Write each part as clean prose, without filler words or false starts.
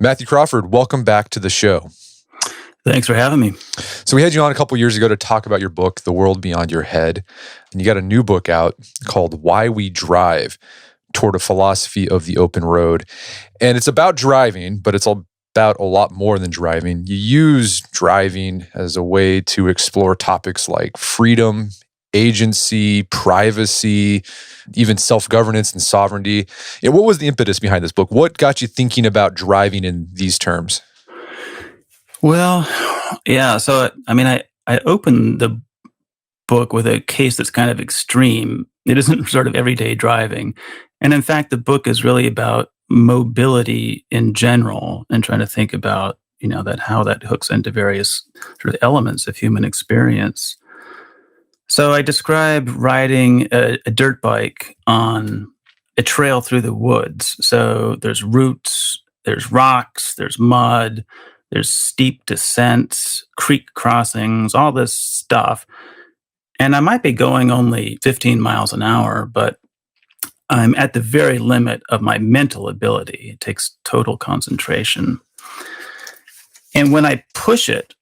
Matthew Crawford, welcome back to the show. Thanks for having me. So we had you on a couple years ago to talk about your book, The World Beyond Your Head. And you got a new book out called Why We Drive, Toward a Philosophy of the Open Road. And it's about driving, but it's about a lot more than driving. You use driving as a way to explore topics like freedom, agency, privacy, even self-governance and sovereignty. What was the impetus behind this book? What got you thinking about driving in these terms? Well, yeah. So, I opened the book with a case that's kind of extreme. It isn't sort of everyday driving. And in fact, the book is really about mobility in general and trying to think about, how that hooks into various sort of elements of human experience. So I describe riding a dirt bike on a trail through the woods. So there's roots, there's rocks, there's mud, there's steep descents, creek crossings, all this stuff. And I might be going only 15 miles an hour, but I'm at the very limit of my mental ability. It takes total concentration. And when I push it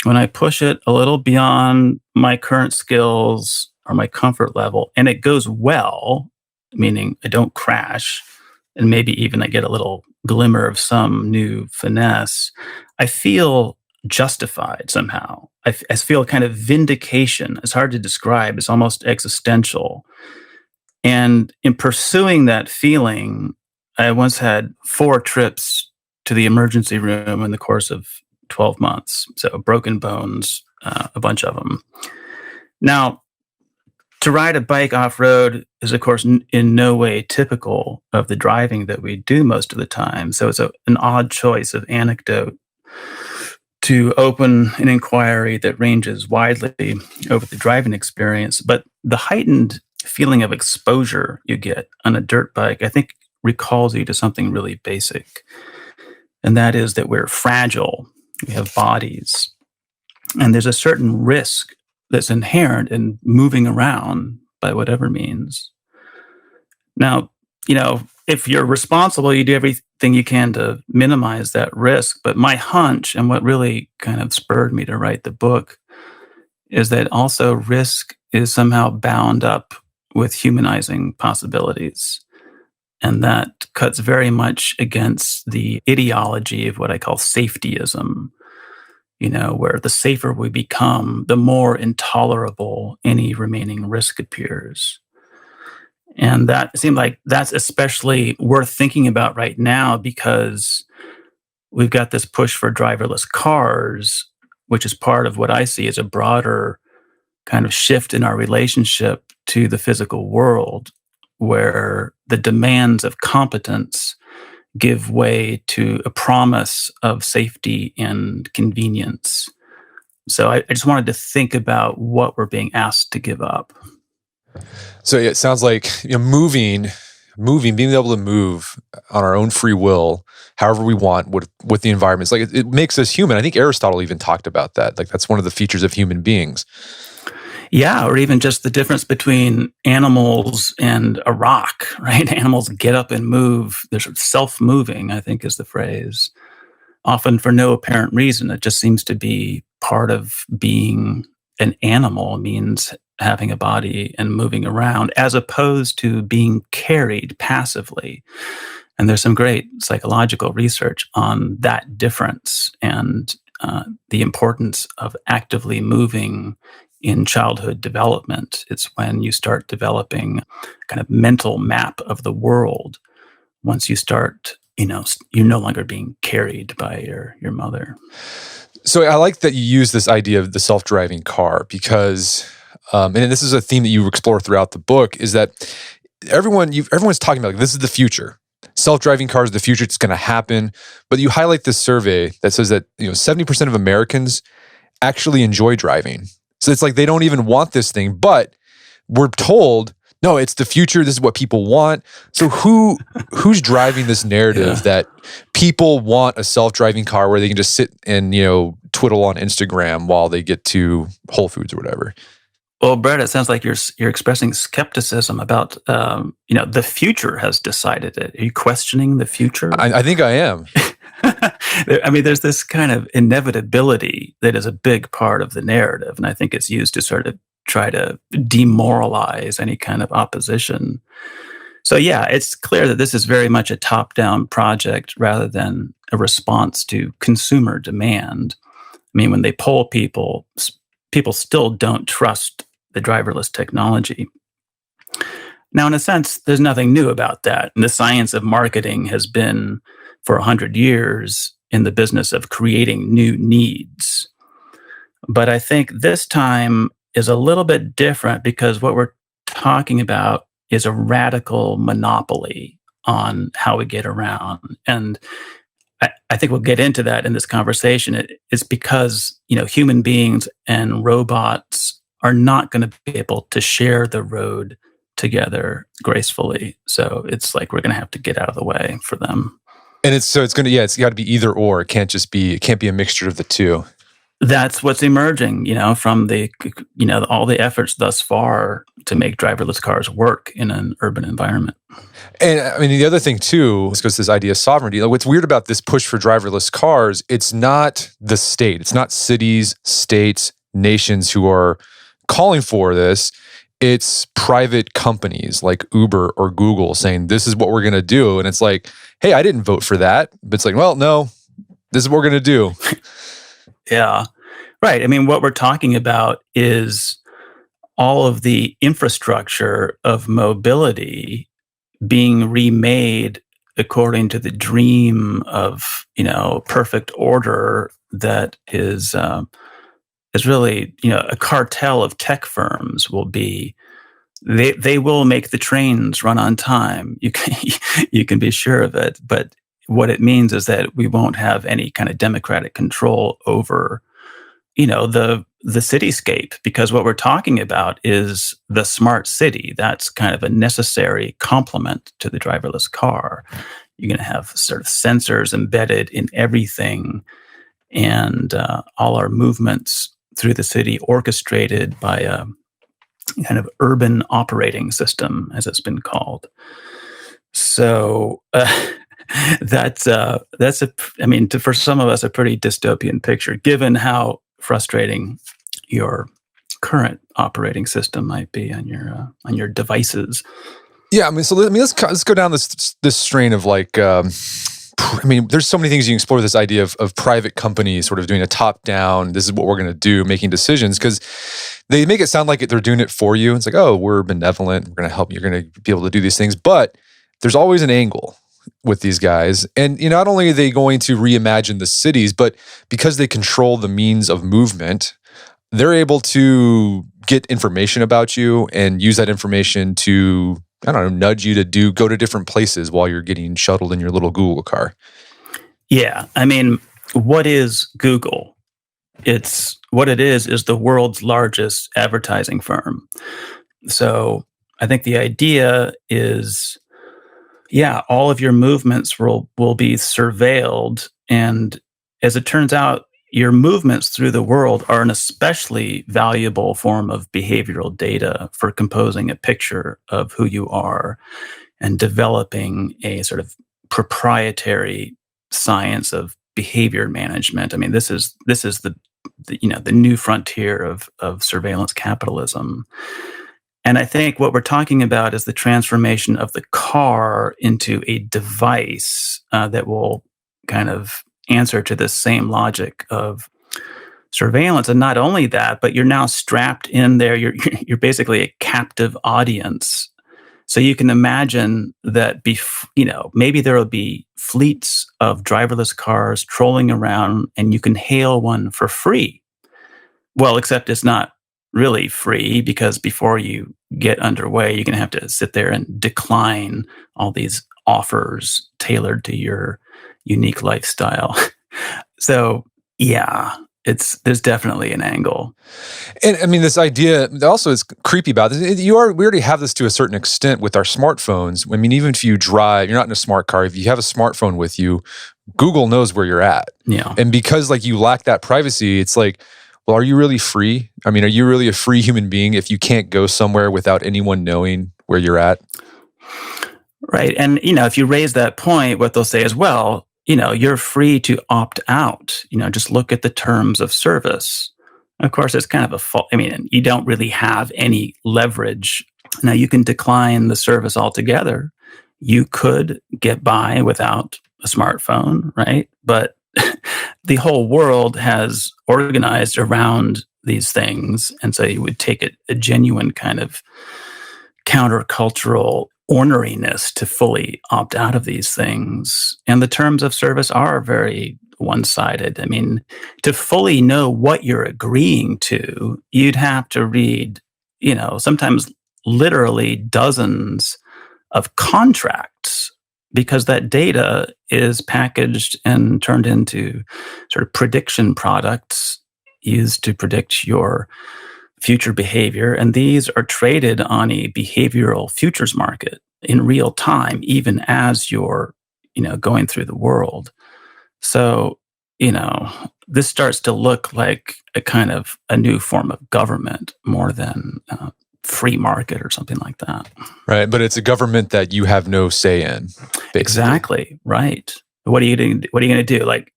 a little beyond my current skills or my comfort level, and it goes well, meaning I don't crash, and maybe even I get a little glimmer of some new finesse, I feel justified somehow. I feel a kind of vindication. It's hard to describe. It's almost existential. And in pursuing that feeling, I once had 4 trips to the emergency room in the course of 12 months. So broken bones, a bunch of them. Now, to ride a bike off-road is, of course, in no way typical of the driving that we do most of the time. So it's an odd choice of anecdote to open an inquiry that ranges widely over the driving experience. But the heightened feeling of exposure you get on a dirt bike, I think, recalls you to something really basic. And that is that we're fragile. We have bodies. And there's a certain risk that's inherent in moving around by whatever means. Now, if you're responsible, you do everything you can to minimize that risk. But my hunch, and what really kind of spurred me to write the book, is that also risk is somehow bound up with humanizing possibilities. And that cuts very much against the ideology of what I call safetyism, where the safer we become, the more intolerable any remaining risk appears. And that seemed like that's especially worth thinking about right now because we've got this push for driverless cars, which is part of what I see as a broader kind of shift in our relationship to the physical world, where the demands of competence give way to a promise of safety and convenience. So I just wanted to think about what we're being asked to give up. So it sounds like moving, being able to move on our own free will, however we want, with the environment. It's like it makes us human. I think Aristotle even talked about that. Like that's one of the features of human beings. Yeah, or even just the difference between animals and a rock, right? Animals get up and move. They're sort of self-moving, I think is the phrase, often for no apparent reason. It just seems to be part of being an animal, means having a body and moving around, as opposed to being carried passively. And there's some great psychological research on that difference and the importance of actively moving in childhood development. It's when you start developing a kind of mental map of the world. Once you start, you're no longer being carried by your mother. So I like that you use this idea of the self-driving car because, and this is a theme that you explore throughout the book, is that everyone's talking about this is the future. Self-driving cars, the future, it's going to happen. But you highlight this survey that says that 70% of Americans actually enjoy driving. So it's like they don't even want this thing, but we're told, no, it's the future. This is what people want. So who's driving this narrative that people want a self-driving car where they can just sit and twiddle on Instagram while they get to Whole Foods or whatever? Well, Brett, it sounds like you're expressing skepticism about the future has decided it. Are you questioning the future? I think I am. I mean, there's this kind of inevitability that is a big part of the narrative, and I think it's used to sort of try to demoralize any kind of opposition. So yeah, it's clear that this is very much a top-down project rather than a response to consumer demand. I mean, when they poll people, people still don't trust the driverless technology. Now, in a sense, there's nothing new about that. And the science of marketing has been, for 100 years, in the business of creating new needs. But I think this time is a little bit different because what we're talking about is a radical monopoly on how we get around. And I think we'll get into that in this conversation. It's because, human beings and robots are not going to be able to share the road together gracefully. So it's like we're going to have to get out of the way for them. And it's got to be either or. It can't be a mixture of the two. That's what's emerging, from all the efforts thus far to make driverless cars work in an urban environment. And I mean, the other thing too, this goes to this idea of sovereignty. What's weird about this push for driverless cars, it's not the state. It's not cities, states, nations who are calling for this. It's private companies like Uber or Google saying, this is what we're going to do. And it's like, hey, I didn't vote for that. But it's like, well, no, this is what we're going to do. Yeah, right. I mean, what we're talking about is all of the infrastructure of mobility being remade according to the dream of, perfect order that is really, a cartel of tech firms will be. They will make the trains run on time. You can be sure of it. But what it means is that we won't have any kind of democratic control over, the cityscape, because what we're talking about is the smart city. That's kind of a necessary complement to the driverless car. You're going to have sort of sensors embedded in everything, and all our movements through the city orchestrated by a kind of urban operating system, as it's been called. So for some of us, a pretty dystopian picture, given how frustrating your current operating system might be on your devices. Yeah, I mean, so let's go down this strain of like, there's so many things you can explore. This idea of private companies sort of doing a top down. This is what we're going to do, making decisions, because they make it sound like they're doing it for you. It's like, oh, we're benevolent. We're going to help. You're going to be able to do these things, but there's always an angle with these guys. And not only are they going to reimagine the cities, but because they control the means of movement, they're able to get information about you and use that information to, nudge you to go to different places while you're getting shuttled in your little Google car. Yeah. I mean, what is Google? What it is the world's largest advertising firm. So I think the idea is, all of your movements will be surveilled. And as it turns out, your movements through the world are an especially valuable form of behavioral data for composing a picture of who you are and developing a sort of proprietary science of behavior management. I mean, this is the new frontier of surveillance capitalism. And I think what we're talking about is the transformation of the car into a device that will kind of answer to this same logic of surveillance. And not only that, but you're now strapped in there. You're basically a captive audience. So you can imagine that maybe there will be fleets of driverless cars trolling around, and you can hail one for free. Well, except it's not really free, because before you get underway, you're going to have to sit there and decline all these offers tailored to your unique lifestyle. So there's definitely an angle. And I mean, this idea also is creepy about this. We already have this to a certain extent with our smartphones. I mean, even if you drive, you're not in a smart car. If you have a smartphone with you, Google knows where you're at. Yeah. And because you lack that privacy, it's like, well, are you really free? I mean, are you really a free human being if you can't go somewhere without anyone knowing where you're at? Right. And, if you raise that point, what they'll say is, well, you're free to opt out. Just look at the terms of service. Of course, it's kind of a fault. I mean, you don't really have any leverage. Now, you can decline the service altogether. You could get by without a smartphone, right? But the whole world has organized around these things. And so you would take a genuine kind of countercultural orneriness to fully opt out of these things. And the terms of service are very one-sided. I mean, to fully know what you're agreeing to, you'd have to read, sometimes literally dozens of contracts, because that data is packaged and turned into sort of prediction products used to predict your future behavior. And these are traded on a behavioral futures market in real time, even as you're, going through the world. So, this starts to look like a kind of a new form of government more than free market or something like that. Right. But it's a government that you have no say in, basically. Exactly. Right. What are you going to do? Like,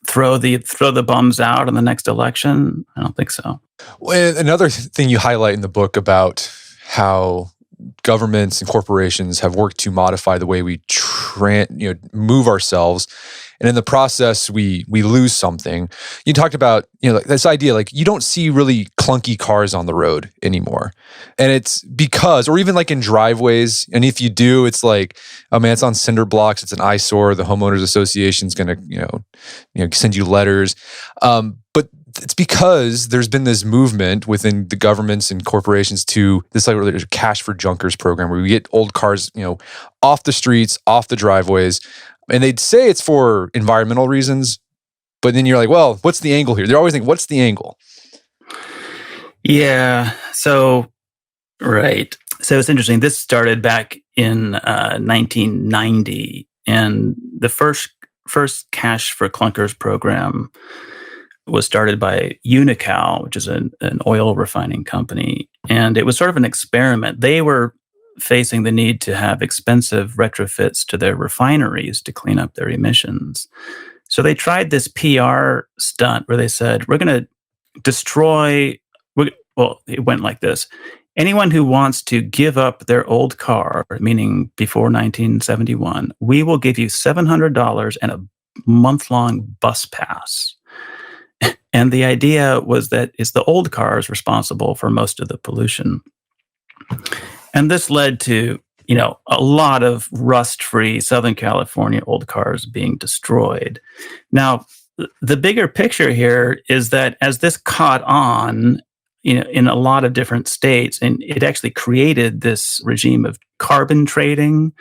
throw the bums out in the next election? I don't think so. Well, another thing you highlight in the book about how governments and corporations have worked to modify the way we move ourselves, and in the process we lose something. You talked about like this idea, like you don't see really clunky cars on the road anymore, and it's because, or even like in driveways, and if you do, it's like, oh man, it's on cinder blocks, it's an eyesore. The homeowners association's going to send you letters, but it's because there's been this movement within the governments and corporations to this like cash for junkers program, where we get old cars, off the streets, off the driveways, and they'd say it's for environmental reasons, but then you're like, well, what's the angle here? They're always thinking, what's the angle? Yeah. So, right. So it's interesting. This started back in 1990, and the first cash for clunkers program was started by Unocal, which is an oil refining company. And it was sort of an experiment. They were facing the need to have expensive retrofits to their refineries to clean up their emissions. So they tried this PR stunt where they said, we're going to destroy, well, it went like this. Anyone who wants to give up their old car, meaning before 1971, we will give you $700 and a month-long bus pass. And the idea was that it's the old cars responsible for most of the pollution. And this led to, a lot of rust-free Southern California old cars being destroyed. Now, the bigger picture here is that as this caught on, in a lot of different states, and it actually created this regime of carbon trading,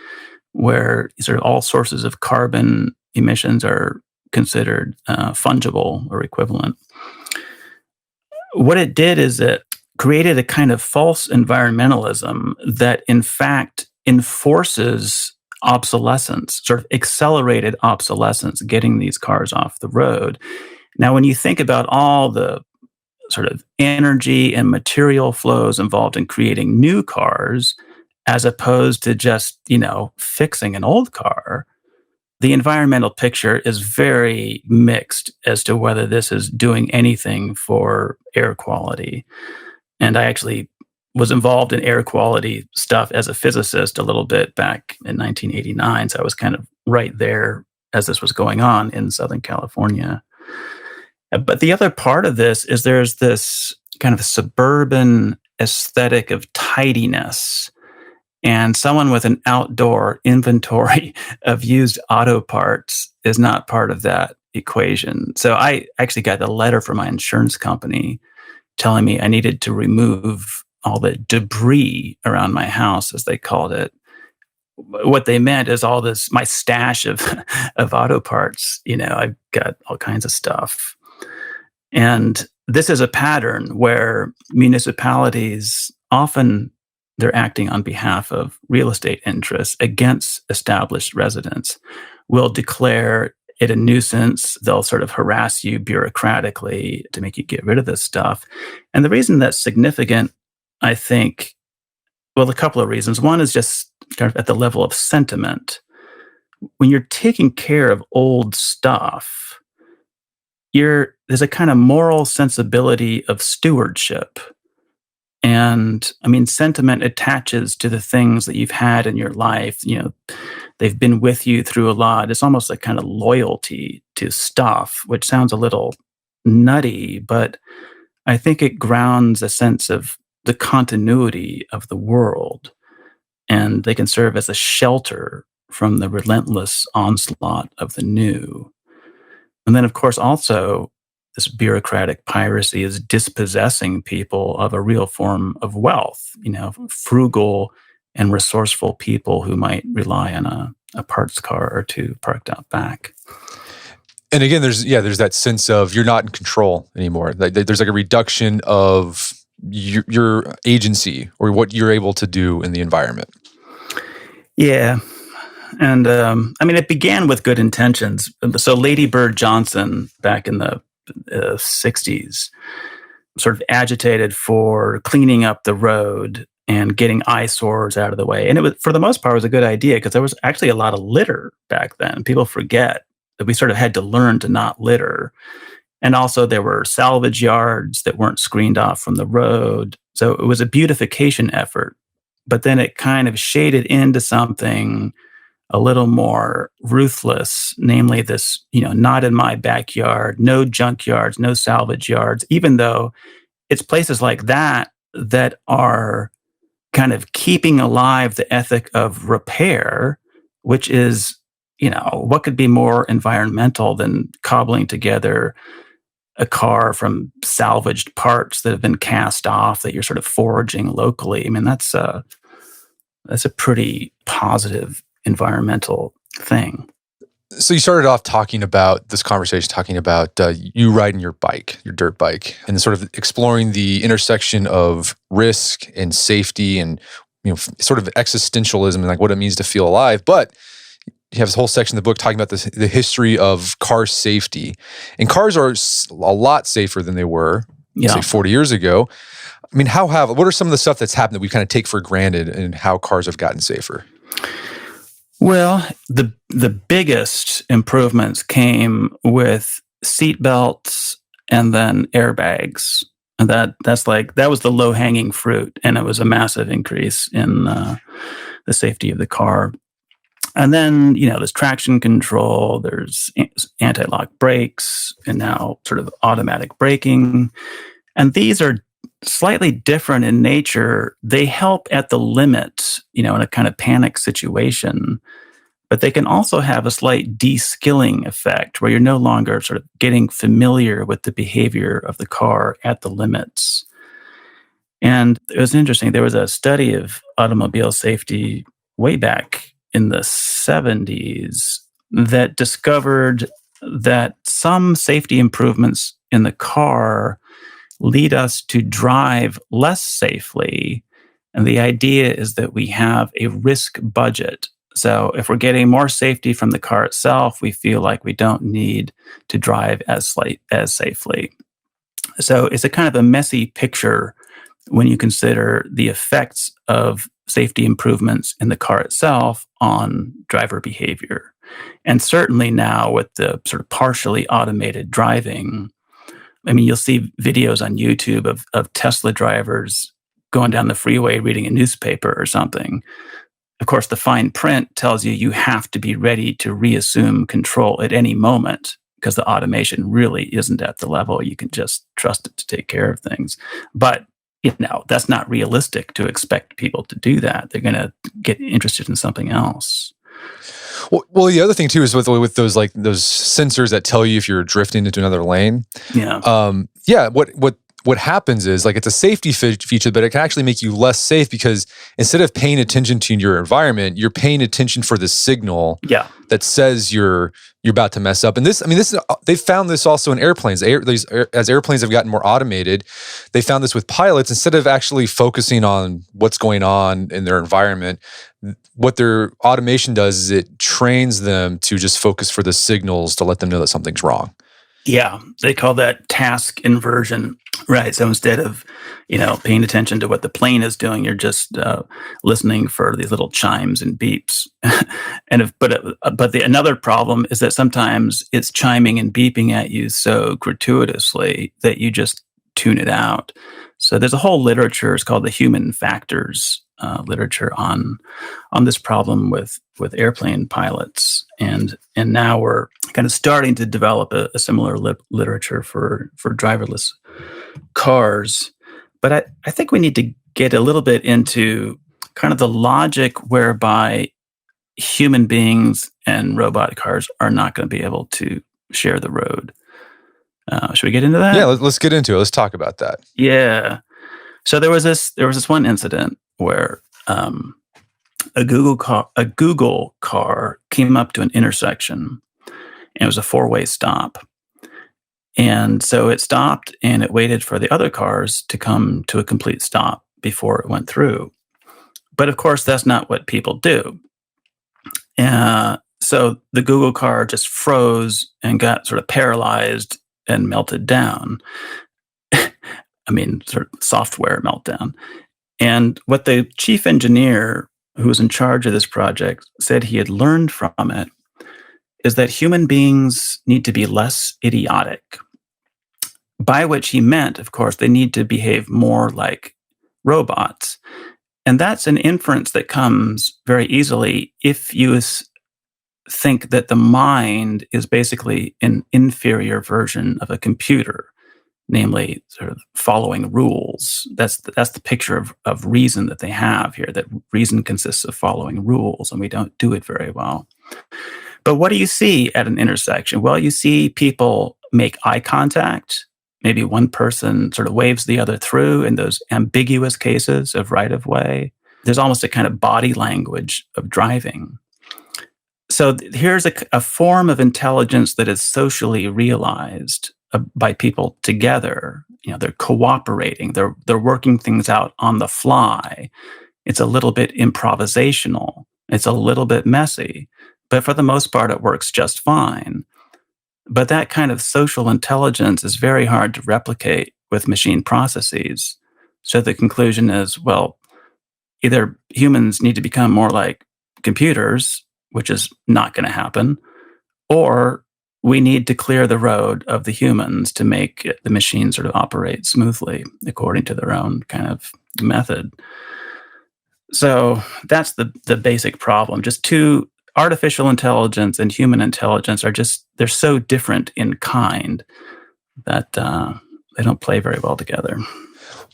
where sort of all sources of carbon emissions are considered fungible or equivalent. What it did is it created a kind of false environmentalism that in fact enforces obsolescence, sort of accelerated obsolescence, getting these cars off the road. Now, when you think about all the sort of energy and material flows involved in creating new cars, as opposed to just, fixing an old car, the environmental picture is very mixed as to whether this is doing anything for air quality. And I actually was involved in air quality stuff as a physicist a little bit back in 1989. So I was kind of right there as this was going on in Southern California. But the other part of this is there's this kind of suburban aesthetic of tidiness. And someone with an outdoor inventory of used auto parts is not part of that equation. So I actually got a letter from my insurance company telling me I needed to remove all the debris around my house, as they called it. What they meant is all this, my stash of auto parts. I've got all kinds of stuff. And this is a pattern where municipalities often, they're acting on behalf of real estate interests against established residents, will declare it a nuisance. They'll sort of harass you bureaucratically to make you get rid of this stuff. And the reason that's significant, I think, well, a couple of reasons. One is just kind of at the level of sentiment. when you're taking care of old stuff, there's a kind of moral sensibility of stewardship. And I mean, sentiment attaches to the things that you've had in your life. They've been with you through a lot. It's almost like kind of loyalty to stuff, which sounds a little nutty, but I think it grounds a sense of the continuity of the world. And they can serve as a shelter from the relentless onslaught of the new. And then, of course, also, this bureaucratic piracy is dispossessing people of a real form of wealth, frugal and resourceful people who might rely on a parts car or two parked out back. And again, there's that sense of you're not in control anymore. There's like a reduction of your agency or what you're able to do in the environment. Yeah. And I mean, it began with good intentions. So Lady Bird Johnson, back in the 60s, sort of agitated for cleaning up the road and getting eyesores out of the way. And it was, for the most part, was a good idea because there was actually a lot of litter back then. People forget that we sort of had to learn to not litter. And also there were salvage yards that weren't screened off from the road. So it was a beautification effort. But then it kind of shaded into something a little more ruthless, namely this, not in my backyard, no junk yards, no salvage yards, even though it's places like that that are kind of keeping alive the ethic of repair, which is, what could be more environmental than cobbling together a car from salvaged parts that have been cast off that you're sort of foraging locally. I mean, that's a pretty positive environmental thing. So you started off talking about you riding your bike, your dirt bike, and sort of exploring the intersection of risk and safety and, sort of existentialism and like what it means to feel alive. But you have this whole section of the book talking about the history of car safety. And cars are a lot safer than they were, say, 40 years ago. I mean, what are some of the stuff that's happened that we kind of take for granted and how cars have gotten safer? Well, the biggest improvements came with seat belts and then airbags. And that was the low-hanging fruit, and it was a massive increase in the safety of the car. And then, there's traction control, there's anti-lock brakes, and now sort of automatic braking. And these are slightly different in nature. They help at the limit, in a kind of panic situation. But they can also have a slight de-skilling effect where you're no longer sort of getting familiar with the behavior of the car at the limits. And it was interesting. There was a study of automobile safety way back in the 70s that discovered that some safety improvements in the car lead us to drive less safely. And the idea is that we have a risk budget. So if we're getting more safety from the car itself, we feel like we don't need to drive as safely. So it's a kind of a messy picture when you consider the effects of safety improvements in the car itself on driver behavior. And certainly now with the sort of partially automated driving, I mean, you'll see videos on YouTube of Tesla drivers going down the freeway reading a newspaper or something. Of course, the fine print tells you have to be ready to reassume control at any moment because the automation really isn't at the level you can just trust it to take care of things. But that's not realistic to expect people to do that. They're going to get interested in something else. Well, the other thing too is with those sensors that tell you if you're drifting into another lane. Yeah. What happens is it's a safety feature, but it can actually make you less safe because instead of paying attention to your environment, you're paying attention for the signal that says you're about to mess up. And they found this also in airplanes. As airplanes have gotten more automated, they found this with pilots. Instead of actually focusing on what's going on in their environment, what their automation does is it trains them to just focus for the signals to let them know that something's wrong. Yeah, they call that task inversion. Right. So instead of, paying attention to what the plane is doing, you're just listening for these little chimes and beeps. Another problem is that sometimes it's chiming and beeping at you so gratuitously that you just tune it out. So there's a whole literature. It's called the human factors literature on this problem with airplane pilots, and now we're kind of starting to develop a similar literature for driverless cars. But I think we need to get a little bit into kind of the logic whereby human beings and robot cars are not going to be able to share the road. Should we get into that? Yeah, let's get into it. Let's talk about that. Yeah. So there was this one incident where a Google car came up to an intersection, and it was a four-way stop. And so it stopped and it waited for the other cars to come to a complete stop before it went through. But of course, that's not what people do. So the Google car just froze and got sort of paralyzed and melted down. I mean, sort of software meltdown. And what the chief engineer who was in charge of this project said he had learned from it is that human beings need to be less idiotic. By which he meant, of course, they need to behave more like robots. And that's an inference that comes very easily if you think that the mind is basically an inferior version of a computer, namely sort of following rules. That's the picture of reason that they have here, that reason consists of following rules, and we don't do it very well. But what do you see at an intersection? Well, you see people make eye contact. Maybe one person sort of waves the other through in those ambiguous cases of right-of-way. There's almost a kind of body language of driving. So here's a form of intelligence that is socially realized by people together. They're cooperating. They're working things out on the fly. It's a little bit improvisational. It's a little bit messy, but for the most part, it works just fine. But that kind of social intelligence is very hard to replicate with machine processes. So the conclusion is, well, either humans need to become more like computers, which is not going to happen, or we need to clear the road of the humans to make the machines sort of operate smoothly according to their own kind of method. So that's the basic problem. Just two, artificial intelligence and human intelligence they're so different in kind that they don't play very well together.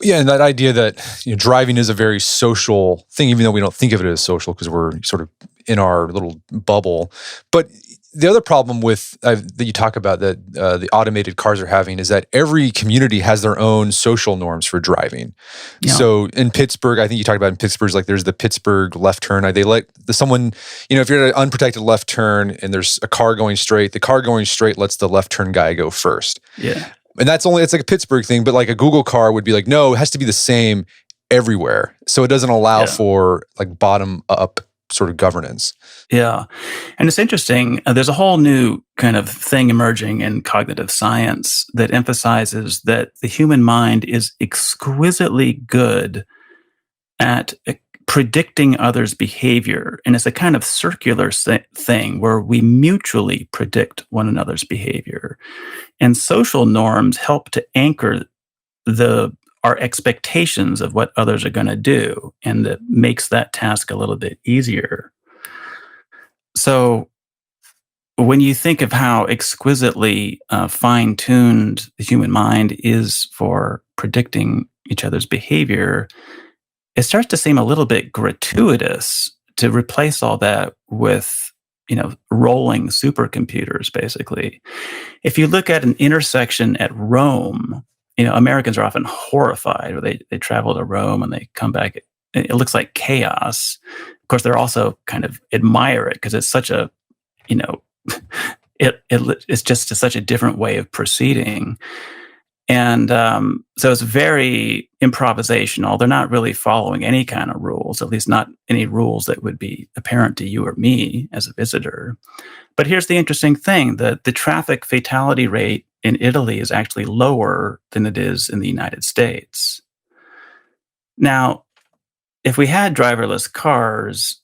Yeah, and that idea that driving is a very social thing, even though we don't think of it as social because we're sort of in our little bubble. But the other problem with that you talk about that the automated cars are having is that every community has their own social norms for driving. Yeah. So in Pittsburgh, I think you talked about in Pittsburgh, like there's the Pittsburgh left turn. They let someone, if you're at an unprotected left turn and there's a car going straight, the car going straight lets the left turn guy go first. Yeah. And it's like a Pittsburgh thing, but like a Google car would be like, no, it has to be the same everywhere. So it doesn't allow for like bottom up sort of governance. Yeah. And it's interesting. There's a whole new kind of thing emerging in cognitive science that emphasizes that the human mind is exquisitely good at predicting others' behavior. And it's a kind of circular thing where we mutually predict one another's behavior. And social norms help to anchor our expectations of what others are going to do, and that makes that task a little bit easier. So when you think of how exquisitely fine-tuned the human mind is for predicting each other's behavior, it starts to seem a little bit gratuitous to replace all that with rolling supercomputers, basically. If you look at an intersection at Rome, Americans are often horrified, or they travel to Rome and they come back. It looks like chaos. Of course, they're also kind of admire it because it's such a, it's just such a different way of proceeding. And so it's very improvisational. They're not really following any kind of rules, at least not any rules that would be apparent to you or me as a visitor. But here's the interesting thing, that the traffic fatality rate in Italy is actually lower than it is in the United States. Now, if we had driverless cars,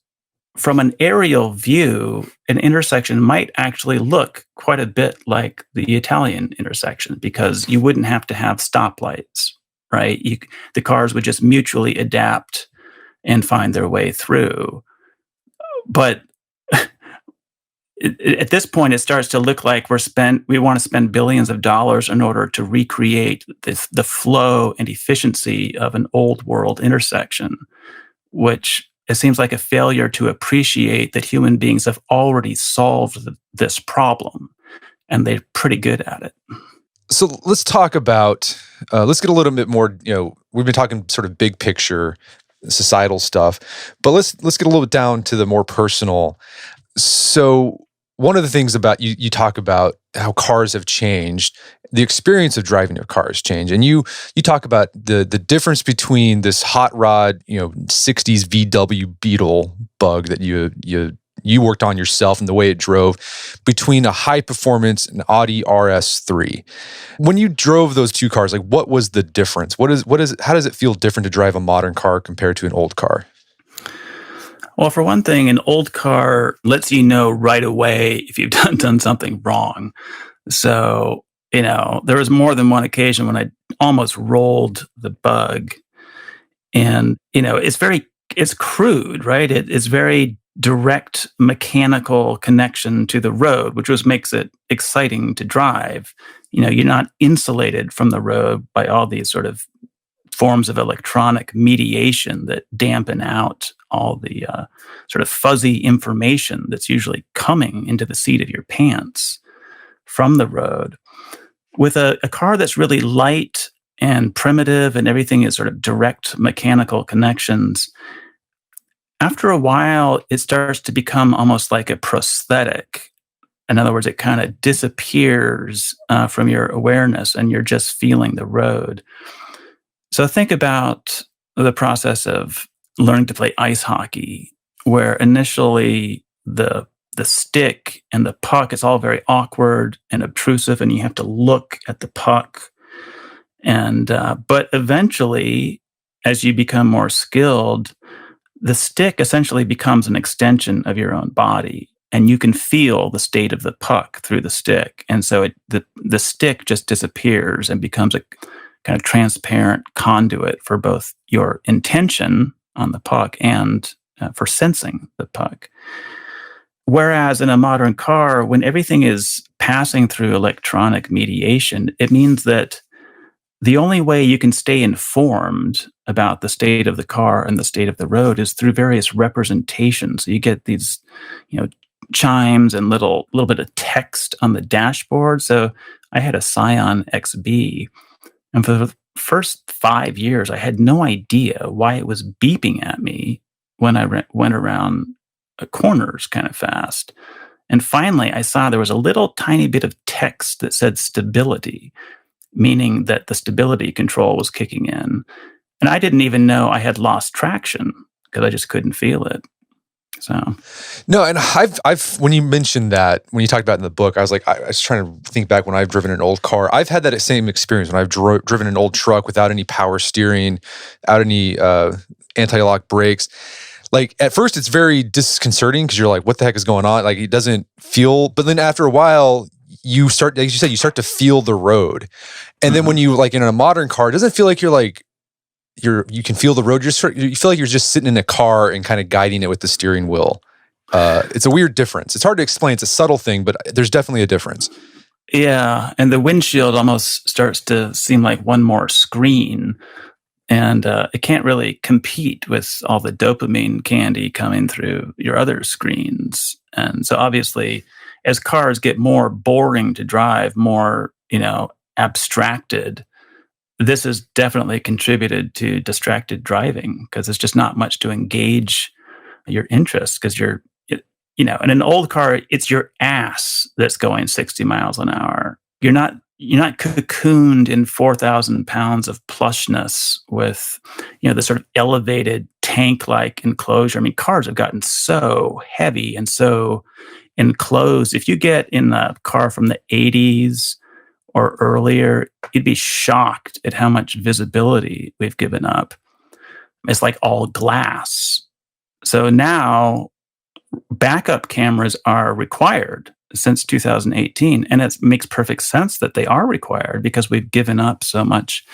from an aerial view, an intersection might actually look quite a bit like the Italian intersection because you wouldn't have to have stoplights, right? The cars would just mutually adapt and find their way through. But at this point, it starts to look like we want to spend billions of dollars in order to recreate the flow and efficiency of an old world intersection, which it seems like a failure to appreciate that human beings have already solved this problem, and they're pretty good at it. So let's talk about, let's get a little bit more, we've been talking sort of big picture, societal stuff, but let's get a little bit down to the more personal. So one of the things about you talk about how cars have changed, the experience of driving your car has changed, and you talk about the difference between this hot rod, 60s VW Beetle bug that you worked on yourself and the way it drove, between a high performance and Audi RS3. When you drove those two cars, like what was the difference? How does it feel different to drive a modern car compared to an old car? Well, for one thing, an old car lets you know right away if you've done something wrong. So, there was more than one occasion when I almost rolled the bug. And, it's crude, right? It's very direct mechanical connection to the road, which makes it exciting to drive. You're not insulated from the road by all these sort of forms of electronic mediation that dampen out all the sort of fuzzy information that's usually coming into the seat of your pants from the road. With a car that's really light and primitive and everything is sort of direct mechanical connections, after a while, it starts to become almost like a prosthetic. In other words, it kind of disappears from your awareness and you're just feeling the road. So think about the process of learning to play ice hockey, where initially the stick and the puck is all very awkward and obtrusive, and you have to look at the puck. And but eventually, as you become more skilled, the stick essentially becomes an extension of your own body, and you can feel the state of the puck through the stick. And so the stick just disappears and becomes a kind of transparent conduit for both your intention on the puck and for sensing the puck. Whereas in a modern car, when everything is passing through electronic mediation, it means that the only way you can stay informed about the state of the car and the state of the road is through various representations. So you get these, chimes and little bit of text on the dashboard. So I had a Scion XB, and for the first 5 years, I had no idea why it was beeping at me when I went around corners kind of fast. And finally, I saw there was a little tiny bit of text that said stability, meaning that the stability control was kicking in. And I didn't even know I had lost traction because I just couldn't feel it. So, no, and I've when you mentioned that, when you talked about it in the book, I was trying to think back when I've driven an old car. I've had that same experience when I've driven an old truck without any power steering, without any anti-lock brakes. Like at first, it's very disconcerting because you're like, "What the heck is going on?" Like it doesn't feel. But then after a while, you start, like you said, you start to feel the road. And then when you like in a modern car, it doesn't feel like you can feel the road. You feel like you're just sitting in a car and kind of guiding it with the steering wheel. It's a weird difference. It's hard to explain. It's a subtle thing, but there's definitely a difference. Yeah, and the windshield almost starts to seem like one more screen, and it can't really compete with all the dopamine candy coming through your other screens. And so obviously, as cars get more boring to drive, more, abstracted, this has definitely contributed to distracted driving because there's just not much to engage your interest because in an old car, it's your ass that's going 60 miles an hour. You're not cocooned in 4,000 pounds of plushness with, the sort of elevated tank-like enclosure. I mean, cars have gotten so heavy and so enclosed. If you get in a car from the 80s or earlier, you'd be shocked at how much visibility we've given up. It's like all glass. So now backup cameras are required since 2018. And it makes perfect sense that they are required because we've given up so much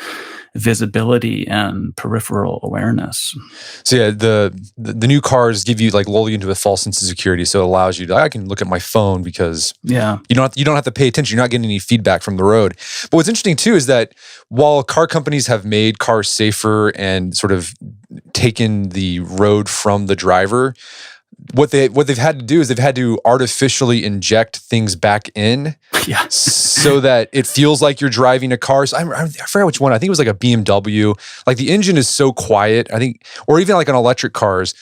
visibility and peripheral awareness. So yeah, the new cars give you like lull you into a false sense of security. So it allows you to, I can look at my phone because you don't have to pay attention. You're not getting any feedback from the road. But what's interesting too is that while car companies have made cars safer and sort of taken the road from the driver, what they've had to do is they've had to artificially inject things back in, so that it feels like you're driving a car. So I forgot which one. I think it was like a BMW. Like the engine is so quiet. I think, or even like on electric cars,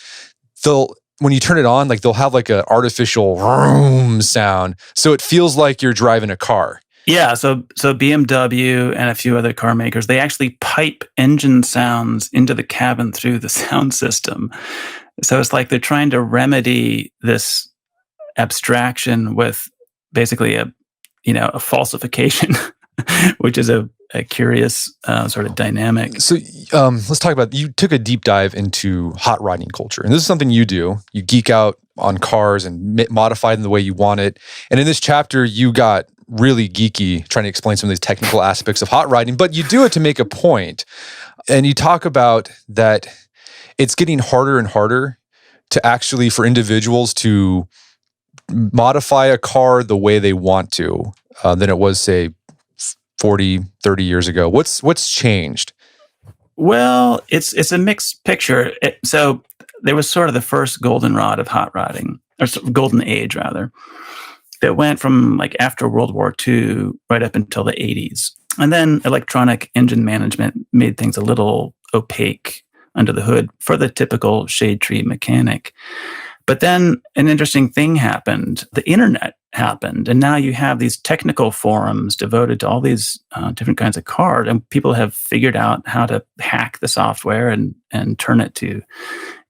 when you turn it on, like they'll have like an artificial vroom sound, so it feels like you're driving a car. Yeah, so BMW and a few other car makers, they actually pipe engine sounds into the cabin through the sound system. So it's like they're trying to remedy this abstraction with basically a falsification, which is a curious sort of dynamic. So let's talk about, you took a deep dive into hot rodding culture. And this is something you do. You geek out on cars and modify them the way you want it. And in this chapter, you got really geeky trying to explain some of these technical aspects of hot rodding, but you do it to make a point. And you talk about that it's getting harder and harder to actually, for individuals to modify a car the way they want to than it was, say, 40, 30 years ago. What's changed? Well, it's a mixed picture. So there was sort of the first goldenrod of hot rodding, or golden age rather, that went from like after World War II right up until the 80s. And then electronic engine management made things a little opaque under the hood for the typical shade tree mechanic. But then an interesting thing happened. The internet happened, and now you have these technical forums devoted to all these different kinds of cars, and people have figured out how to hack the software and turn it to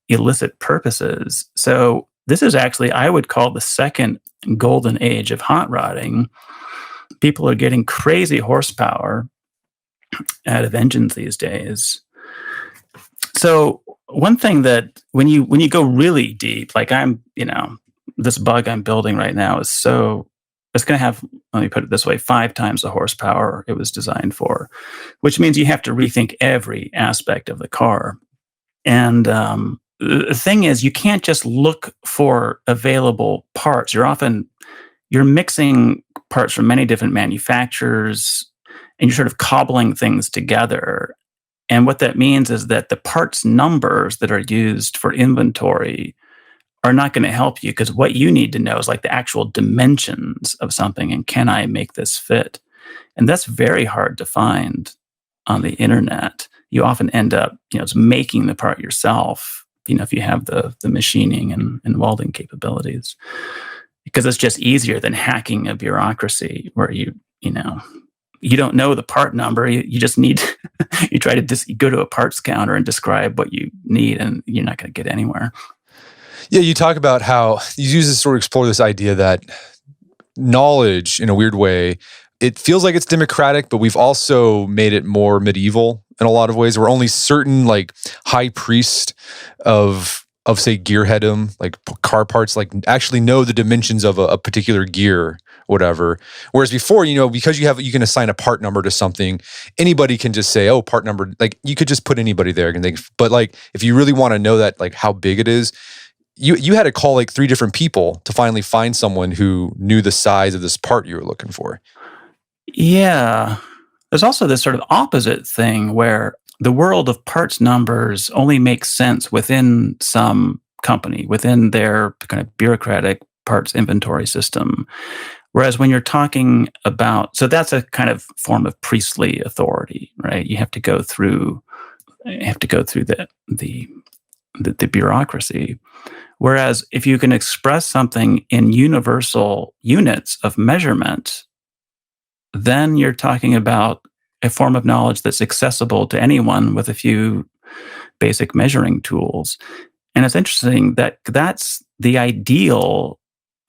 illicit purposes. So this is actually, I would call, the second golden age of hot rodding. People are getting crazy horsepower out of engines these days. So one thing that when you go really deep, like this bug I'm building right now it's going to have, let me put it this way, 5 times the horsepower it was designed for, which means you have to rethink every aspect of the car. And the thing is, you can't just look for available parts. You're mixing parts from many different manufacturers, and you're sort of cobbling things together. And what that means is that the parts numbers that are used for inventory are not going to help you, because what you need to know is like the actual dimensions of something, and can I make this fit? And that's very hard to find on the internet. You often end up making the part yourself, if you have the machining and welding capabilities, because it's just easier than hacking a bureaucracy where you don't know the part number. You just need, you try to go to a parts counter and describe what you need, and you're not going to get anywhere. Yeah, you talk about how you use this sort of explore this idea that knowledge, in a weird way, it feels like it's democratic, but we've also made it more medieval in a lot of ways, where only certain like high priest of say gearheadum, like car parts, like actually know the dimensions of a particular gear, whatever. Whereas before, because you can assign a part number to something, anybody can just say, oh, part number, like you could just put anybody there. But like, if you really want to know that, like how big it is, you had to call like 3 different people to finally find someone who knew the size of this part you were looking for. Yeah. There's also this sort of opposite thing where the world of parts numbers only makes sense within some company, within their kind of bureaucratic parts inventory system. Whereas when you're talking about, so that's a kind of form of priestly authority, right? You have to go through the bureaucracy. Whereas if you can express something in universal units of measurement, then you're talking about a form of knowledge that's accessible to anyone with a few basic measuring tools. And it's interesting that that's the ideal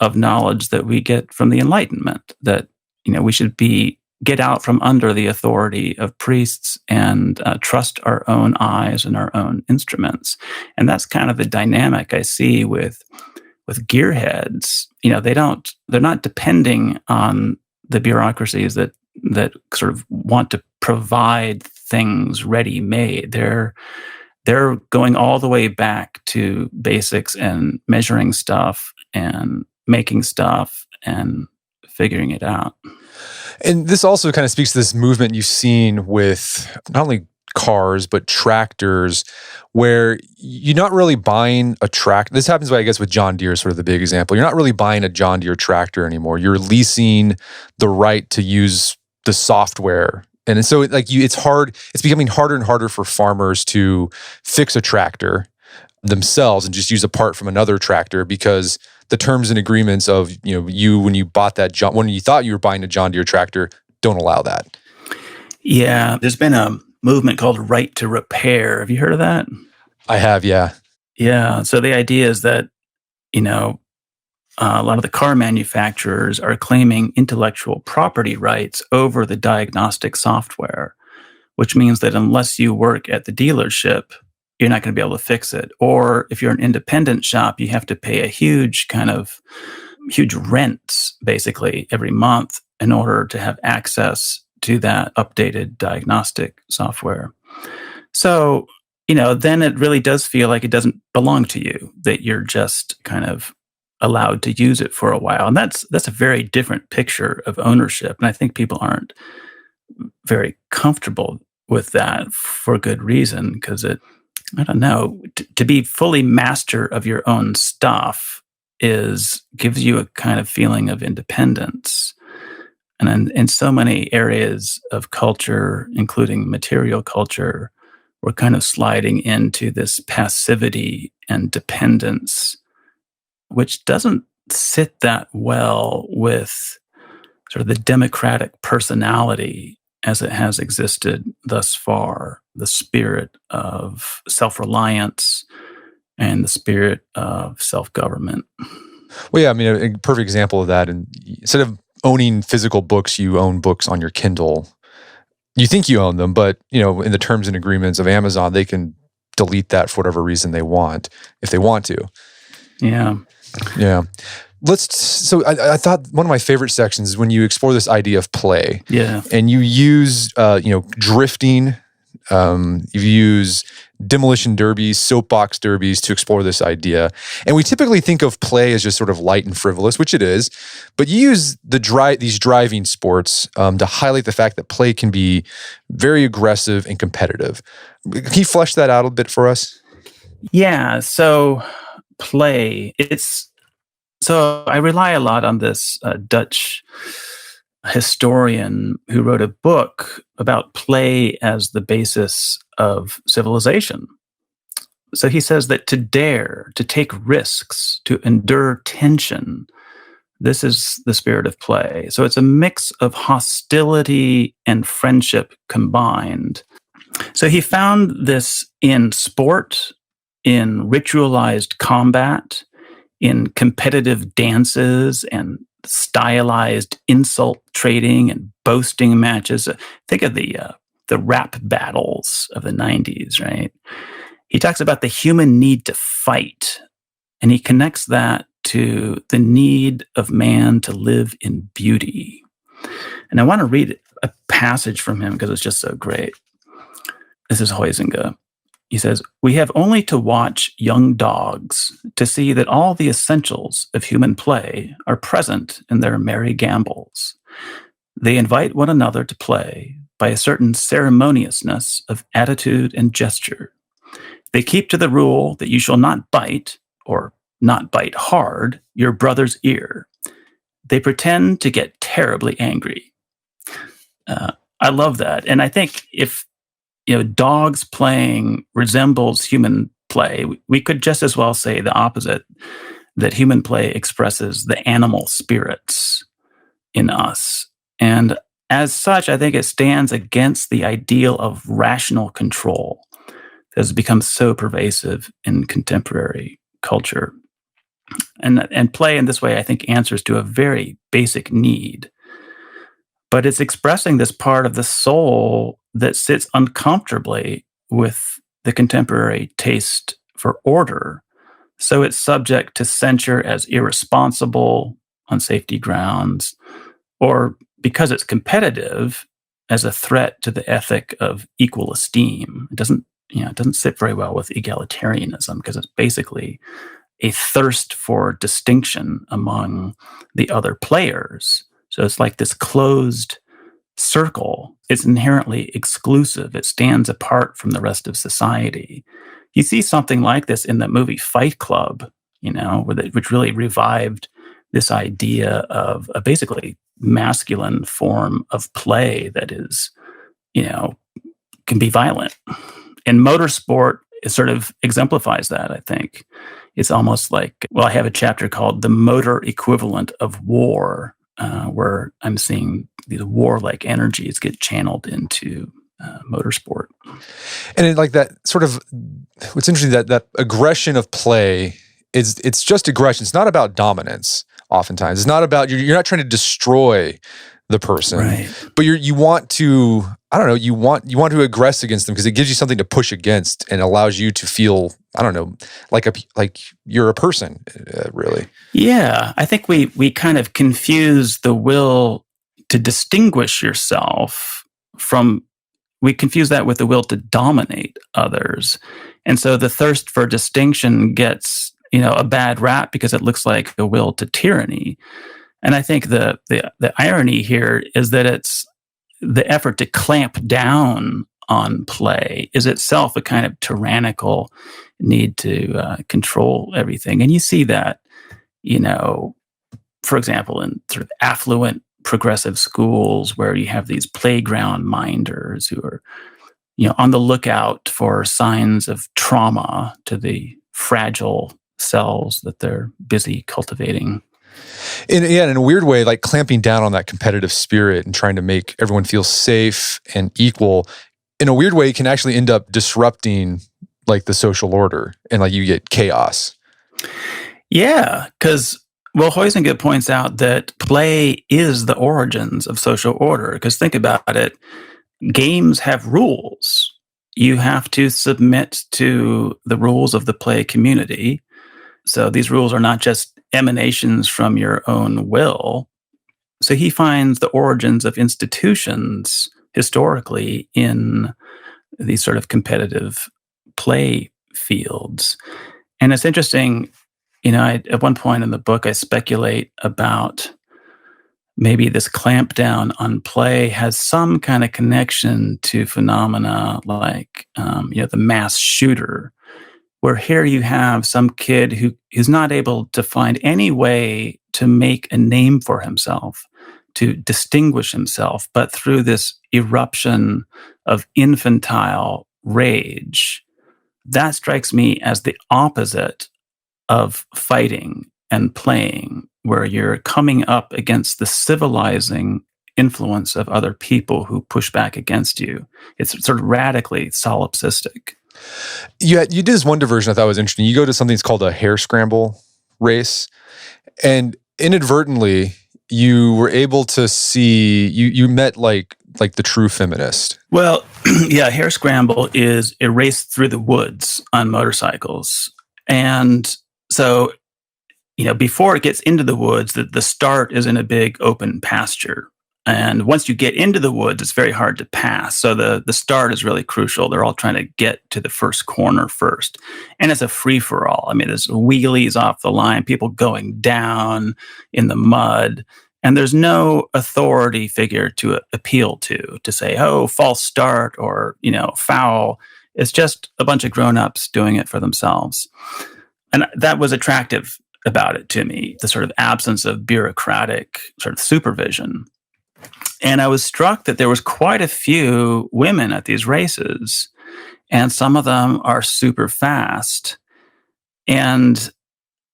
of knowledge that we get from the Enlightenment, that we should be get out from under the authority of priests and trust our own eyes and our own instruments. And that's kind of the dynamic I see with gearheads. They're not depending on the bureaucracies that sort of want to provide things ready-made. They're going all the way back to basics and measuring stuff and making stuff and figuring it out. And this also kind of speaks to this movement you've seen with not only cars, but tractors, where you're not really buying a tractor. This happens, I guess, with John Deere, sort of the big example. You're not really buying a John Deere tractor anymore. You're leasing the right to use the software. And so it's hard. It's becoming harder and harder for farmers to fix a tractor themselves and just use a part from another tractor, because the terms and agreements of, when you bought when you thought you were buying a John Deere tractor, don't allow that. Yeah, there's been a movement called right to repair. Have you heard of that? I have, yeah. Yeah. So the idea is that, a lot of the car manufacturers are claiming intellectual property rights over the diagnostic software, which means that unless you work at the dealership, you're not going to be able to fix it. Or if you're an independent shop, you have to pay a huge rents basically every month in order to have access to that updated diagnostic software. So, then it really does feel like it doesn't belong to you, that you're just kind of allowed to use it for a while. And that's a very different picture of ownership. And I think people aren't very comfortable with that for good reason, because I don't know, to be fully master of your own stuff gives you a kind of feeling of independence. And in so many areas of culture, including material culture, we're kind of sliding into this passivity and dependence, which doesn't sit that well with sort of the democratic personality as it has existed thus far, the spirit of self-reliance and the spirit of self-government. Well, yeah, I mean, a perfect example of that. And instead of owning physical books, you own books on your Kindle. You think you own them, but in the terms and agreements of Amazon, they can delete that for whatever reason they want, if they want to. Yeah. Yeah. So I thought one of my favorite sections is when you explore this idea of play. Yeah. And you use, drifting. You use demolition derbies, soapbox derbies to explore this idea. And we typically think of play as just sort of light and frivolous, which it is. But you use these driving sports to highlight the fact that play can be very aggressive and competitive. Can you flesh that out a bit for us? Yeah. So play, so I rely a lot on this Dutch historian who wrote a book about play as the basis of civilization. So he says that to dare, to take risks, to endure tension, this is the spirit of play. So it's a mix of hostility and friendship combined. So he found this in sport, in ritualized combat, in competitive dances and stylized insult trading and boasting matches. Think of the rap battles of the 90s, right? He talks about the human need to fight, and he connects that to the need of man to live in beauty. And I want to read a passage from him because it's just so great. This is Huizinga. He says, "We have only to watch young dogs to see that all the essentials of human play are present in their merry gambols. They invite one another to play by a certain ceremoniousness of attitude and gesture. They keep to the rule that you shall not bite, or not bite hard, your brother's ear. They pretend to get terribly angry." I love that. And I think if dogs playing resembles human play, we could just as well say the opposite, that human play expresses the animal spirits in us. And as such, I think it stands against the ideal of rational control that has become so pervasive in contemporary culture. And play in this way, I think, answers to a very basic need. but it's expressing this part of the soul that sits uncomfortably with the contemporary taste for order. So it's subject to censure as irresponsible on safety grounds, or because it's competitive as a threat to the ethic of equal esteem. It doesn't sit very well with egalitarianism because it's basically a thirst for distinction among the other players. So it's like this closed circle. It's inherently exclusive. It stands apart from the rest of society. You see something like this in the movie Fight Club, which really revived this idea of a basically masculine form of play that is, can be violent. And motorsport, it sort of exemplifies that, I think. It's almost like, I have a chapter called The Motor Equivalent of War, where I'm seeing these warlike energies get channeled into motorsport. And like that sort of, what's interesting, that aggression of play it's just aggression. It's not about dominance. Oftentimes, it's not about you're not trying to destroy the person, right, but you want to, I don't know, you want to aggress against them because it gives you something to push against and allows you to feel, I don't know, like you're a person, really. Yeah, I think we kind of confuse the will to distinguish yourself we confuse that with the will to dominate others. And so the thirst for distinction gets, a bad rap because it looks like the will to tyranny. And I think the irony here is that it's the effort to clamp down on play is itself a kind of tyrannical need to control everything. And you see that, for example, in sort of affluent progressive schools where you have these playground minders who are, on the lookout for signs of trauma to the fragile selves that they're busy cultivating. In a weird way, like clamping down on that competitive spirit and trying to make everyone feel safe and equal, in a weird way, can actually end up disrupting like the social order and like you get chaos. Yeah, because Huizinga points out that play is the origins of social order. Because think about it, games have rules. You have to submit to the rules of the play community. So these rules are not just emanations from your own will. So he finds the origins of institutions historically in these sort of competitive play fields. And it's interesting, at one point in the book, I speculate about maybe this clampdown on play has some kind of connection to phenomena like, the mass shooter, where here you have some kid who is not able to find any way to make a name for himself, to distinguish himself, but through this eruption of infantile rage. That strikes me as the opposite of fighting and playing, where you're coming up against the civilizing influence of other people who push back against you. It's sort of radically solipsistic. You did this one diversion I thought was interesting. You go to something that's called a hare scramble race, and inadvertently you were able to see, you met like the true feminist. Well, yeah, hare scramble is a race through the woods on motorcycles. And so, before it gets into the woods, the start is in a big open pasture. And once you get into the woods, it's very hard to pass. So the start is really crucial. They're all trying to get to the first corner first. And it's a free-for-all. I mean, there's wheelies off the line, people going down in the mud. And there's no authority figure to appeal to say, oh, false start or, foul. It's just a bunch of grown-ups doing it for themselves. And that was attractive about it to me, the sort of absence of bureaucratic sort of supervision. And I was struck that there was quite a few women at these races, and some of them are super fast. And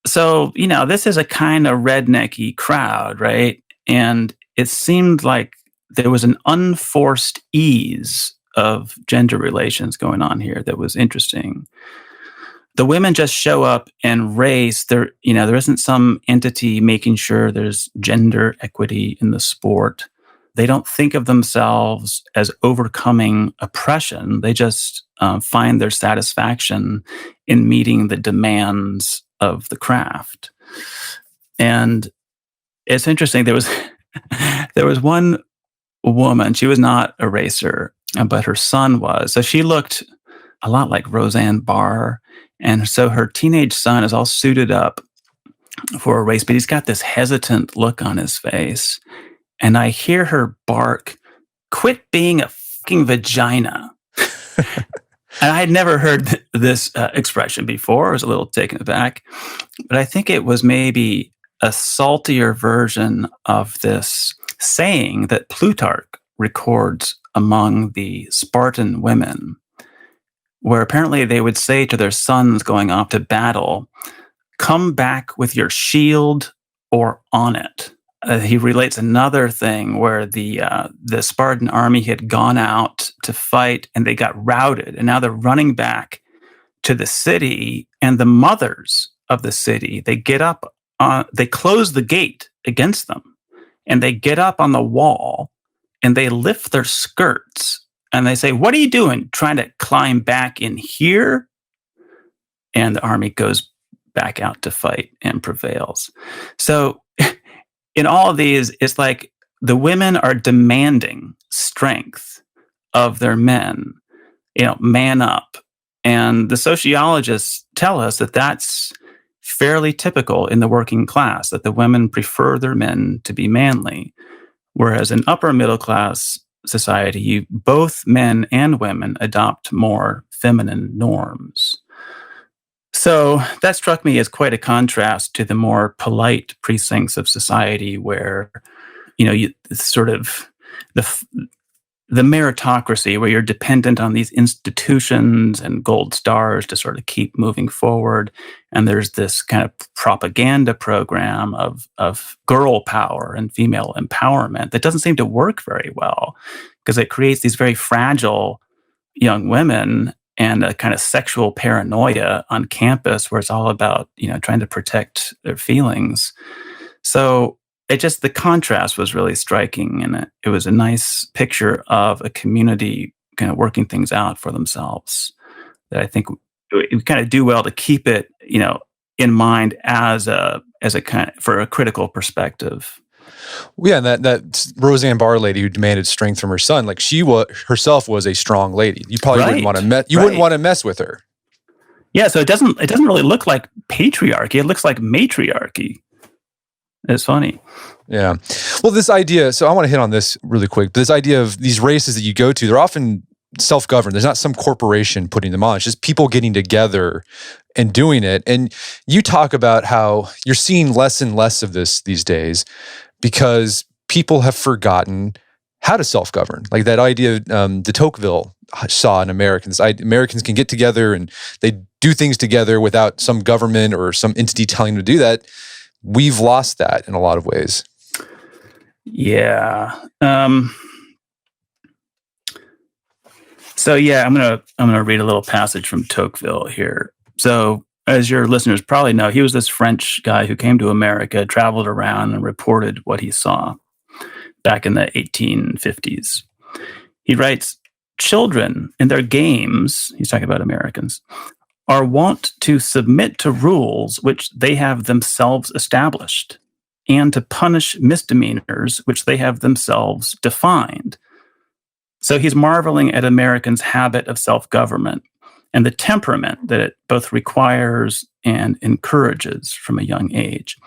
so, this is a kind of rednecky crowd, right? And it seemed like there was an unforced ease of gender relations going on here that was interesting. The women just show up and race. There isn't some entity making sure there's gender equity in the sport. they don't think of themselves as overcoming oppression. They just find their satisfaction in meeting the demands of the craft. And it's interesting. There was one woman. She was not a racer, but her son was. So she looked a lot like Roseanne Barr. And so her teenage son is all suited up for a race, but he's got this hesitant look on his face. And I hear her bark, "Quit being a fucking vagina." And I had never heard this expression before. I was a little taken aback. But I think it was maybe a saltier version of this saying that Plutarch records among the Spartan women, where apparently they would say to their sons going off to battle, "Come back with your shield or on it." He relates another thing where the Spartan army had gone out to fight and they got routed, and now they're running back to the city, and the mothers of the city, they close the gate against them, and they get up on the wall and they lift their skirts and they say, "What are you doing? Trying to climb back in here?" And the army goes back out to fight and prevails. So in all of these, it's like the women are demanding strength of their men, man up. And the sociologists tell us that that's fairly typical in the working class, that the women prefer their men to be manly. Whereas in upper middle class society, both men and women adopt more feminine norms. So that struck me as quite a contrast to the more polite precincts of society where, it's sort of the meritocracy where you're dependent on these institutions and gold stars to sort of keep moving forward. And there's this kind of propaganda program of girl power and female empowerment that doesn't seem to work very well because it creates these very fragile young women and a kind of sexual paranoia on campus where it's all about, trying to protect their feelings. So the contrast was really striking, and it was a nice picture of a community kind of working things out for themselves that I think we kind of do well to keep it, in mind as a kind of, for a critical perspective. Well, yeah, that Roseanne Barr lady who demanded strength from her son, like she herself was a strong lady. You probably wouldn't want to wouldn't want to mess with her. Yeah, so it doesn't really look like patriarchy. It looks like matriarchy. It's funny. Yeah. Well, this idea, so I want to hit on this really quick. This idea of these races that you go to, they're often self-governed. There's not some corporation putting them on. It's just people getting together and doing it. And you talk about how you're seeing less and less of this these days because people have forgotten how to self-govern. Like that idea de Tocqueville saw in Americans. Americans can get together and they do things together without some government or some entity telling them to do that. We've lost that in a lot of ways. Yeah. So yeah, I'm gonna read a little passage from Tocqueville here. So as your listeners probably know, he was this French guy who came to America, traveled around, and reported what he saw back in the 1850s. He writes, "Children in their games," he's talking about Americans, "are wont to submit to rules which they have themselves established, and to punish misdemeanors which they have themselves defined." So he's marveling at Americans' habit of self-government and the temperament that it both requires and encourages from a young age.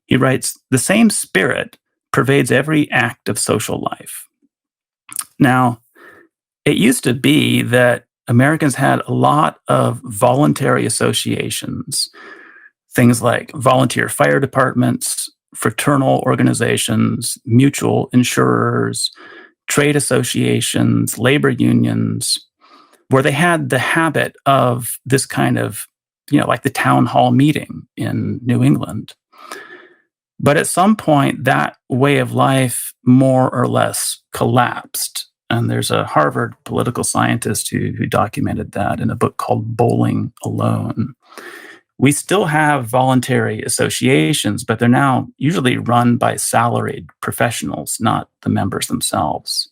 He writes, "The same spirit pervades every act of social life." Now, it used to be that Americans had a lot of voluntary associations, things like volunteer fire departments, fraternal organizations, mutual insurers, trade associations, labor unions, where they had the habit of this kind of, like the town hall meeting in New England. But at some point, that way of life more or less collapsed. And there's a Harvard political scientist who documented that in a book called Bowling Alone. We still have voluntary associations, but they're now usually run by salaried professionals, not the members themselves.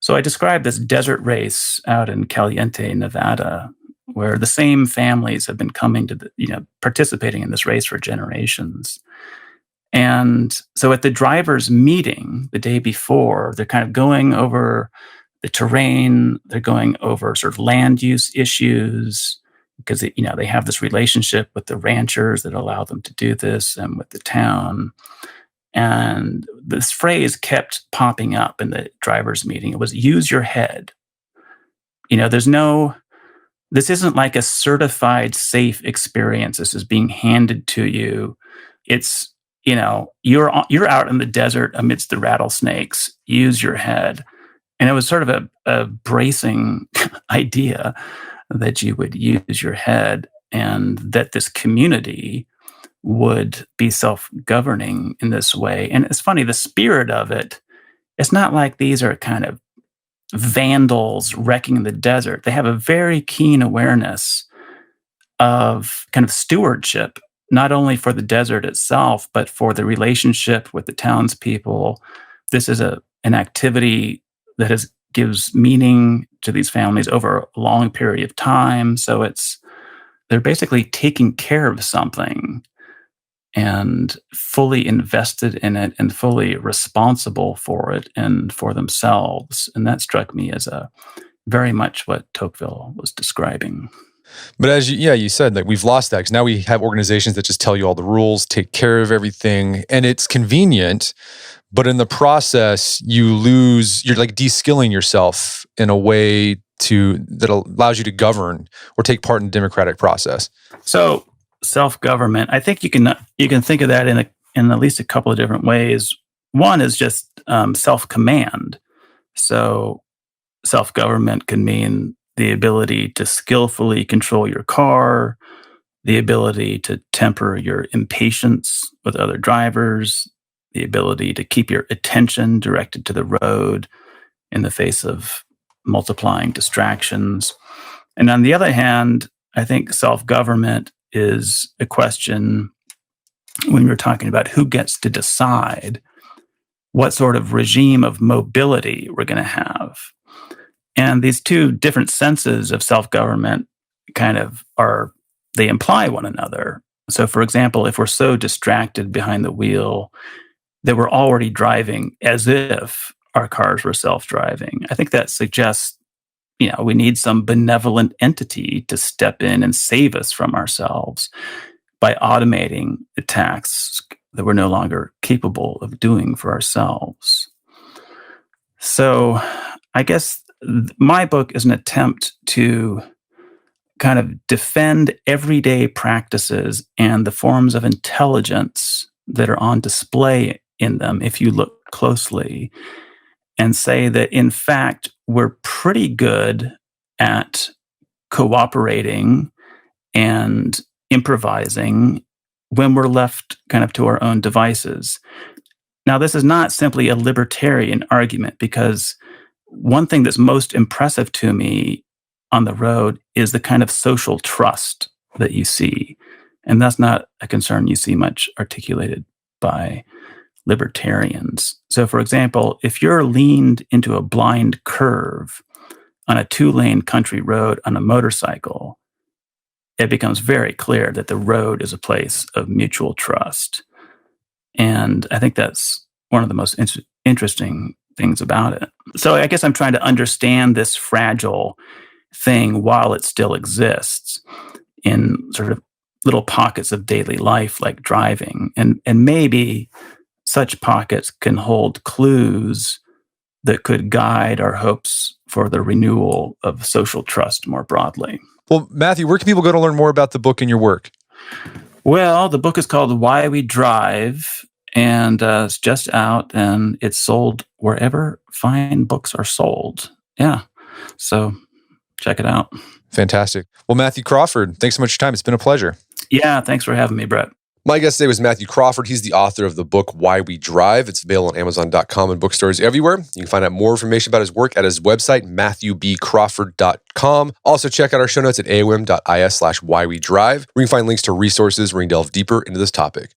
So I described this desert race out in Caliente, Nevada, where the same families have been coming to participating in this race for generations. And so at the drivers' meeting the day before, they're kind of going over the terrain, they're going over sort of land use issues because they have this relationship with the ranchers that allow them to do this and with the town. And this phrase kept popping up in the drivers' meeting. It was use your head. This isn't like a certified safe experience. This is being handed to you. It's, you're out in the desert amidst the rattlesnakes. Use your head. And it was sort of a bracing idea that you would use your head and that this community would be self-governing in this way. And it's funny, the spirit of it's not like these are kind of vandals wrecking the desert. They have a very keen awareness of kind of stewardship, not only for the desert itself, but for the relationship with the townspeople. This is an activity that gives meaning to these families over a long period of time. So they're basically taking care of something and fully invested in it and fully responsible for it and for themselves. And that struck me as very much what Tocqueville was describing. But as you said, like we've lost that because now we have organizations that just tell you all the rules, take care of everything, and it's convenient. But in the process, you're like de-skilling yourself in a way that allows you to govern or take part in the democratic process. So self-government, I think you can think of that in at least a couple of different ways. One is just self-command. So self-government can mean the ability to skillfully control your car, the ability to temper your impatience with other drivers, the ability to keep your attention directed to the road in the face of multiplying distractions. And on the other hand, I think self-government is a question when we're talking about who gets to decide what sort of regime of mobility we're going to have. And these two different senses of self-government they imply one another. So for example, if we're so distracted behind the wheel that we're already driving as if our cars were self-driving, I think that suggests we need some benevolent entity to step in and save us from ourselves by automating the tasks that we're no longer capable of doing for ourselves. So I guess my book is an attempt to kind of defend everyday practices and the forms of intelligence that are on display in them if you look closely, and say that in fact we're pretty good at cooperating and improvising when we're left kind of to our own devices. Now, this is not simply a libertarian argument, because one thing that's most impressive to me on the road is the kind of social trust that you see. And that's not a concern you see much articulated by libertarians. So, for example, if you're leaned into a blind curve on a 2-lane country road on a motorcycle, it becomes very clear that the road is a place of mutual trust. And I think that's one of the most interesting things about it. So I guess I'm trying to understand this fragile thing while it still exists in sort of little pockets of daily life like driving. And maybe such pockets can hold clues that could guide our hopes for the renewal of social trust more broadly. Well, Matthew, where can people go to learn more about the book and your work? Well, the book is called Why We Drive, and it's just out, and it's sold wherever fine books are sold. Yeah, so check it out. Fantastic. Well, Matthew Crawford, thanks so much for your time. It's been a pleasure. Yeah, thanks for having me, Brett. My guest today was Matthew Crawford. He's the author of the book, Why We Drive. It's available on Amazon.com and bookstores everywhere. You can find out more information about his work at his website, MatthewBCrawford.com. Also, check out our show notes at aom.is/whywedrive, where you can find links to resources where you can delve deeper into this topic.